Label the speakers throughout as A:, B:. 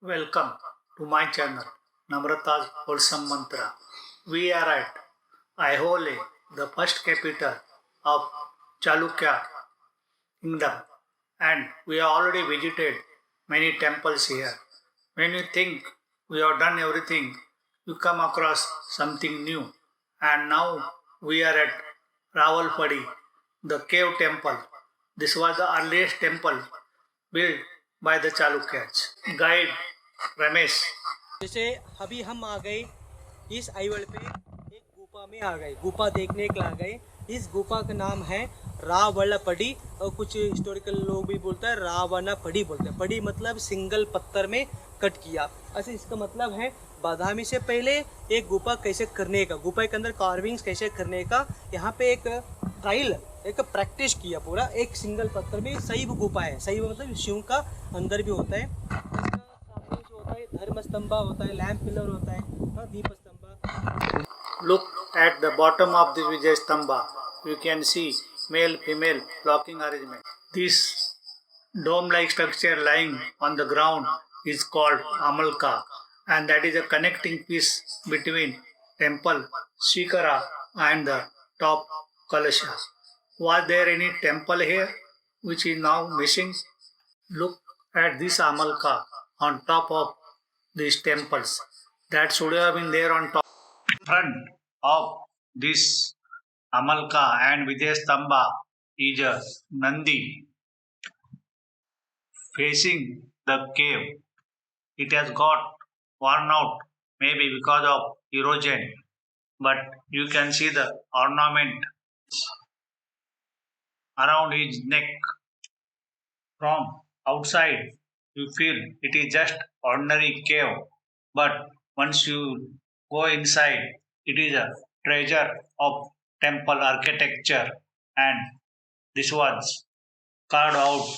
A: Welcome to my channel, Namrata's Wholesome Mantra. We are at Aihole, the first capital of Chalukya kingdom, and we have already visited many temples here. When you think we have done everything, you come across something new, and now we are at Ravanaphadi, the cave temple. This was the earliest temple built by the Chalukyas. Guide Ramesh.
B: जैसे अभी हम आ गए इस आईवल पे एक गुफा में आ गए, गुफा देखने के लिए आ गए। इस गुफा का नाम है रावणपड़ी और कुछ हिस्टोरिकल लोग भी बोलते हैं रावणपड़ी बोलते हैं। पड़ी मतलब सिंगल पत्थर में कट किया, ऐसे इसका मतलब है बादामी से पहले एक गुफा कैसे करने का, गुफा के अंदर कार्विंग्स कैसे करने का। यहाँ पे एक ट्रायल एक प्रैक्टिस किया पूरा एक सिंगल पत्थर में। शैव गुफा है, शैव मतलब शिव का अंदर भी होता है। धर्म स्तंभा होता है, लैंप पिलर होता है, दीप स्तंभा।
A: Look at the bottom of this Vijay Stamba. You can see male-female blocking arrangement. This dome-like structure lying on the ground is called Amalka, and that is a connecting piece between temple Shikara and the top Kalasha. Was there any temple here which is now missing? Look at this Amalka on top of these temples. That should have been there on top. In front of this Amalka and Vijayastamba is a Nandi facing the cave. It has got worn out, maybe because of erosion, but you can see the ornament around his neck. From outside, you feel it is just ordinary cave, but once you go inside, it is a treasure of temple architecture, and this was carved out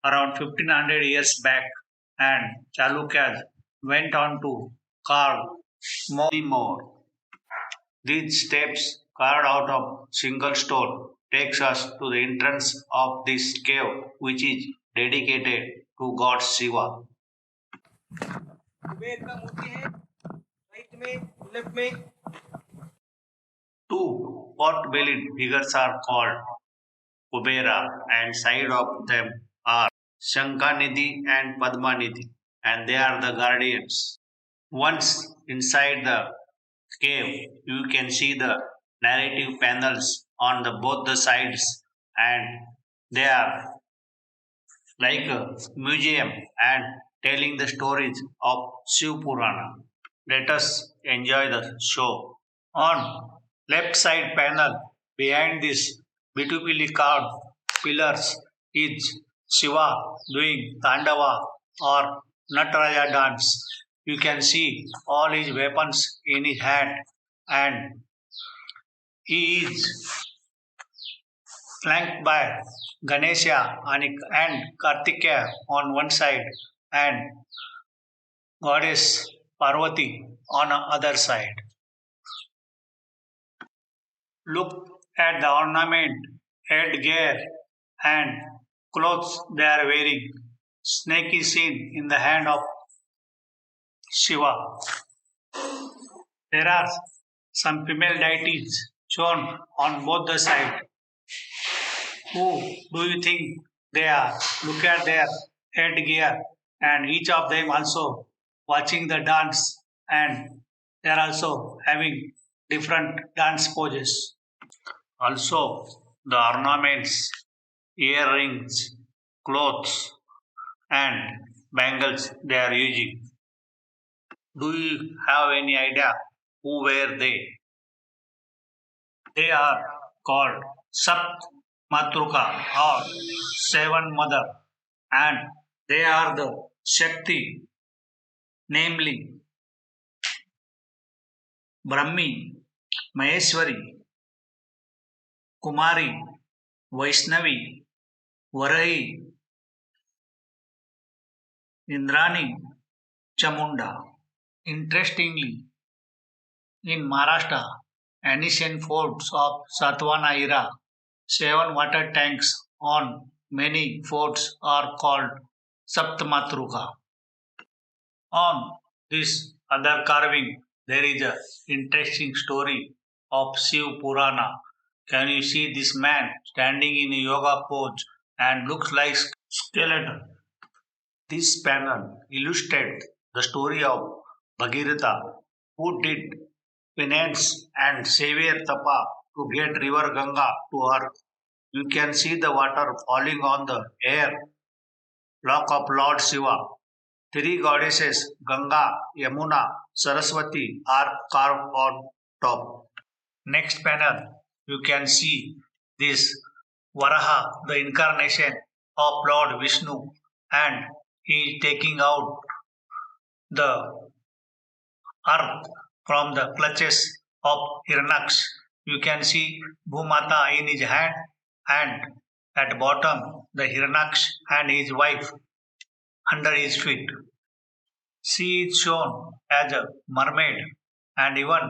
A: around 1500 years back, and Chalukyas went on to carve more. These steps carved out of single stone takes us to the entrance of this cave, which is dedicated to God Shiva.
B: Kuber का मूर्ति है right में, left में।
A: Two pot-bellied figures are called kubera, and side of them are Shankhanidhi and Padmanidhi, and they are the guardians. Once inside the cave, you can see the narrative panels on the both the sides, and they are like a museum and telling the stories of Shiv Purana. Let us enjoy the show. On left side panel behind this beautifully carved pillars is Shiva doing Tandava or natraja dance. You can see all his weapons in his hand, and he is flanked by Ganesha and Kartikya on one side and goddess Parvati on the other side. Look at the ornament, headgear, and clothes they are wearing. Snake is seen in the hand of Shiva. There are some female deities shown on both the sides. Who do you think they are? Look at their headgear, and each of them also watching the dance, and they are also having different dance poses. Also, the ornaments, earrings, clothes, and bangles they are using. Do you have any idea who were they? They are called sapatmatruka or seven mother, and they are the shakti, namely Brahmi, Maheshwari, Kumari, Vaishnavi, Varahi, Indrani, Chamunda. Interestingly, in Maharashtra, ancient forts of Satavahana era, seven water tanks on many forts are called Sapatmatruka. On this other carving, there is a interesting story of Shiv Purana. Can you see this man standing in a yoga pose and looks like skeleton? This panel illustrates the story of Bhagiratha, who did penance and severe tapa to get river Ganga to earth. You can see the water falling on the air lock of Lord Shiva. Three goddesses Ganga, Yamuna, Saraswati are carved on top. Next panel, you can see this Varaha, the incarnation of Lord Vishnu, and he is taking out the earth from the clutches of Hiranyaksh. You can see Bhumata in his hand, and at bottom the Hiranyaksh and his wife under his feet. She is shown as a mermaid, and even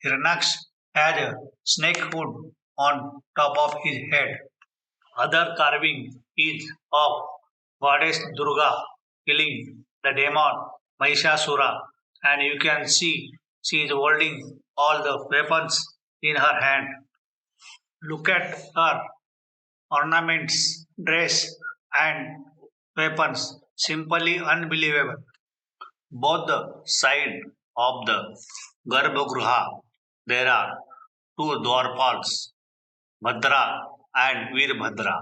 A: Hiranyaksh has a snake hood on top of his head. Other carving is of goddess Durga killing the demon Mahishasura, and you can see she is holding all the weapons in her hand. Look at her ornaments, dress, and weapons. Simply unbelievable. Both the side of the Garbhagriha there are two Dwarpals, Bhadra and Veerbhadra.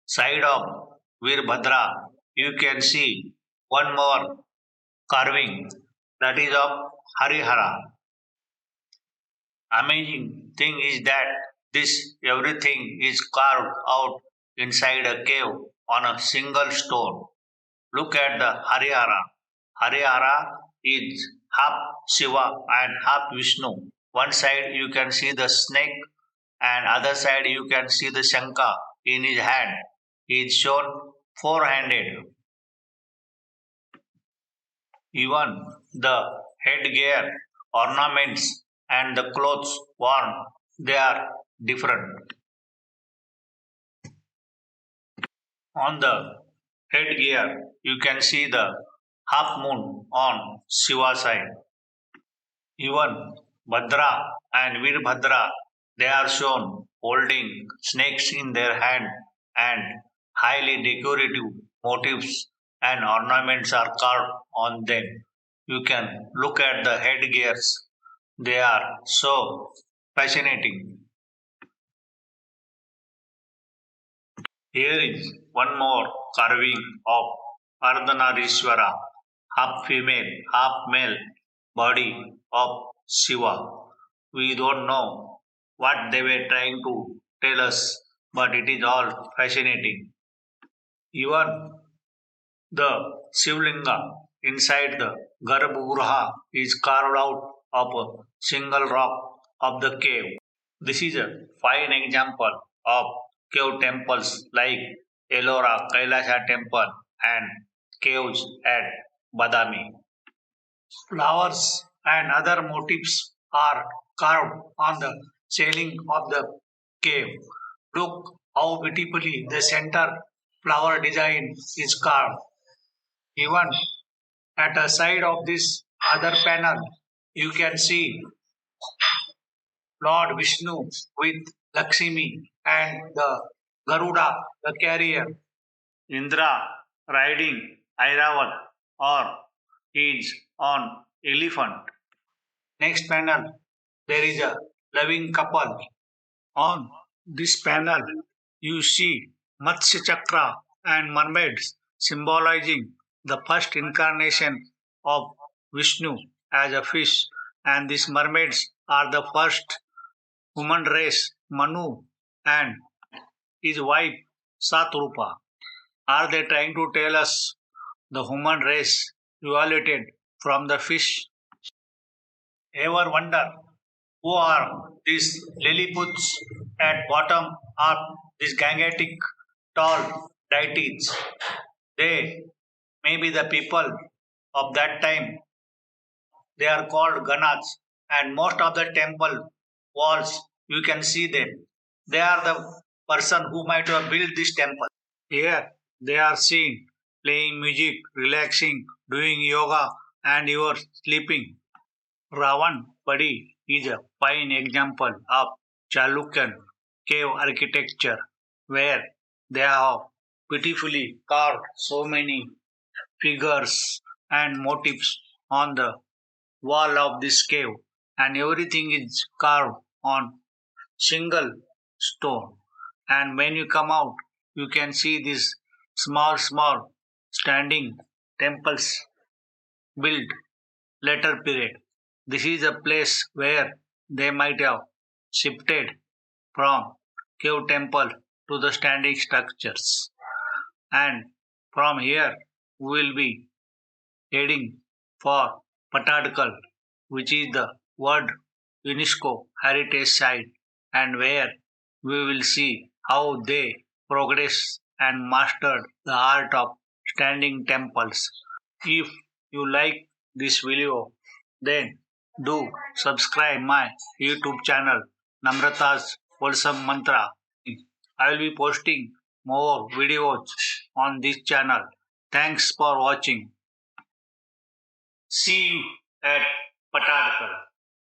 A: Side of Veerbhadra, you can see one more carving that is of Harihara. Amazing thing is that this everything is carved out inside a cave on a single stone. Look at the Harihara. Harihara is half Shiva and half Vishnu. One side you can see the snake and other side you can see the Shankha in his hand. He is shown four-handed. Even the headgear, ornaments, and the clothes worn, they are different. On the headgear, you can see the half moon on Shiva side. Even Bhadra and Veerbhadra, they are shown holding snakes in their hand, and highly decorative motifs and ornaments are carved on them. You can look at the headgears. They are so fascinating. Here is one more carving of Ardhanarishwara, half female, half male body of Shiva. We don't know what they were trying to tell us, but it is all fascinating. Even the Shivlinga inside the Garbhagriha is carved out of a single rock of the cave. This is a fine example of cave temples like Ellora Kailasha temple and caves at Badami. Flowers and other motifs are carved on the ceiling of the cave. Look how beautifully the center flower design is carved. Even at the side of this other panel, you can see Lord Vishnu with Lakshmi and the Garuda, the carrier. Indra riding Airavat or is on elephant. Next panel, there is a loving couple. On this panel, you see Matsya Chakra and mermaids symbolizing the first incarnation of Vishnu as a fish, and these mermaids are the first human race, Manu and his wife Satrupa. Are they trying to tell us the human race evolved from the fish? Ever wonder who are these Lilliputs at bottom of these gigantic tall deities? They may be the people of that time. They are called Ganas, and most of the temple walls you can see them. They are the person who might have built this temple. Here they are seen playing music, relaxing, doing yoga, and you are sleeping. Ravanaphadi is a fine example of Chalukyan cave architecture where they have beautifully carved so many figures and motifs on the wall of this cave, and everything is carved on single stone. And when you come out, you can see these small standing temples built later period. This is a place where they might have shifted from cave temple to the standing structures. And from here, we will be heading for Patadkal, which is the World UNESCO Heritage Site, and where we will see how they progressed and mastered the art of standing temples. If you like this video, then do subscribe my YouTube channel Namrata's Wholesome Mantra. I will be posting more videos on this channel. Thanks for watching. See you at Patadkal.